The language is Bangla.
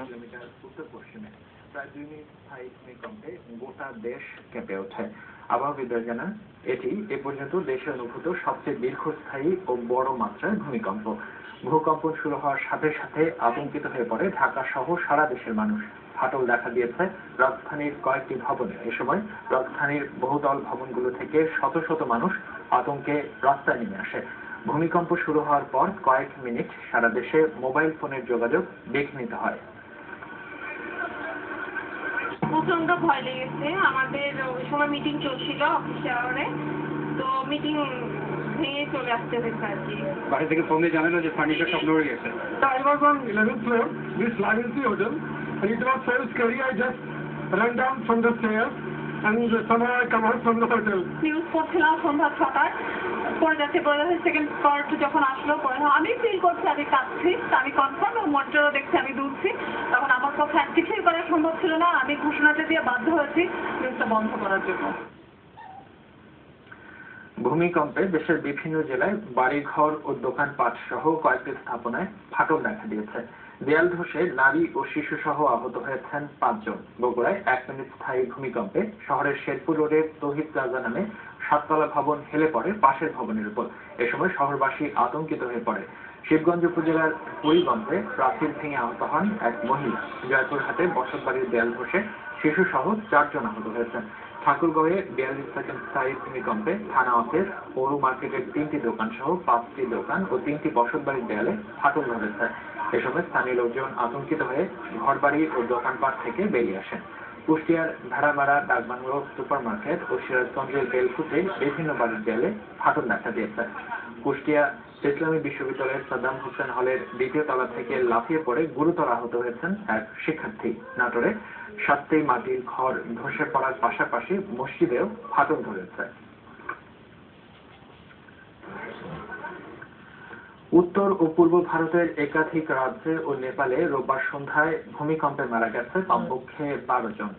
কিলোমিটার উত্তর পশ্চিমে প্রায় 2 মিনিট স্থায়ী ভূমিকম্পে গোটা দেশ কেঁপে ওঠে। আবহাওয়াবিদরা জানান, এটি এ পর্যন্ত দেশে অনুভূত সবচেয়ে দীর্ঘস্থায়ী ও বড় মাত্রার ভূমিকম্প। ভূকম্পন শুরু হওয়ার সাথে সাথে আতঙ্কিত হয়ে পড়ে ঢাকা সহ সারা দেশের মানুষ। ফাটল দেখা দিয়েছে রাজধানীর কয়েকটি ভবনে। এ সময় রাজধানীর বহুতল ভবনগুলো থেকে শত শত মানুষ আতঙ্কে রাস্তায় নেমে আসে। ভূমিকম্প শুরু হওয়ার পর কয়েক মিনিট সারা দেশে মোবাইল ফোনের যোগাযোগ বিঘ্নিত হয়। প্রচন্ড ভয় লেগেছে। আমাদের ওই সময় মিটিং চলছিল অফিস আওয়ারে, তো মিটিং ভেঙে চলে আসতে হয়েছে আর কি। বাড়ি থেকে ফোন দিয়ে জানালো যে ফার্নিচার সব নড়ে গেছে। I was on 11th floor. This Lavency Hotel, and it was so scary. I just ran down from the stairs, and somehow I come out from the hotel. News পড়ছিলাম সন্ধ্যা 6টায়, পরে যাচ্ছে সেকেন্ড পার্ট যখন আসলো, পরে আমি ফিল করছি আমি কাঁদছি, আমি কনফার্ম ও মনিটরও দেখছি আমি দুলছি। তখন আমার পক্ষে আর কিছুই করা সম্ভব ছিল না। আমি ঘোষণাটা দিয়ে বাধ্য হয়েছি নিউজটা বন্ধ করার জন্য। ভূমিকম্পে দেশের বিভিন্ন জেলায় বাড়িঘর ও দোকানপাট সহ কয়েকটি স্থাপনায় ফাটল দেখা দিয়েছে। দেয়াল ধসে নারী ও শিশু সহ আহত হয়েছেন 5 জন। বগুড়ায় 1 মিনিট স্থায়ী ভূমিকম্পে শহরের শেরপুর রোডের তৌহিদ প্লাজা নামে 7তলা ভবন হেলে পড়ে পাশের ভবনের উপর। এ সময় শহরবাসী আতঙ্কিত হয়ে পড়ে। শিবগঞ্জ উপজেলার কুড়িগঞ্জে প্রাচীর ভেঙে আহত হন এক মহিলা। জয়পুরহাটে বসতবাড়ির দেয়াল ধসে শিশু সহ 4 জন আহত হয়েছেন। ঠাকুরগাঁওয়ে 42 সেকেন্ড স্থায়ী ভূমিকম্পে থানা অফিস, পৌর মার্কেটের 3টি দোকান সহ 5টি দোকান ও 3টি বসতবাড়ির দেয়ালে ফাটল ধরেছে। এ সময় স্থানীয় লোকজন আতঙ্কিত হয়ে ঘরবাড়ি ও দোকানপাট থেকে বেরিয়ে আসেন। কুষ্টিয়ার ভেড়ামারা ডাকবাংলো সুপার মার্কেট ও সিরাজগঞ্জের বেলকুচির বিভিন্ন বাড়ির দেয়ালে ফাটল দেখা দিয়েছে। কুষ্টিয়া ইসলামী বিশ্ববিদ্যালয়ের সাদ্দাম হোসেন হলের 2য় তলা থেকে লাফিয়ে পড়ে গুরুতর আহত হয়েছেন এক শিক্ষার্থী। নাটোরে 7টি মাটির ঘর ধসে পড়ার পাশাপাশি মসজিদেও ফাটল ধরেছে। উত্তর ও পূর্ব ভারতের একাধিক রাজ্যে ও নেপালে রোববার সন্ধ্যায় ভূমিকম্পে মারা গেছে কমপক্ষে 12 জন।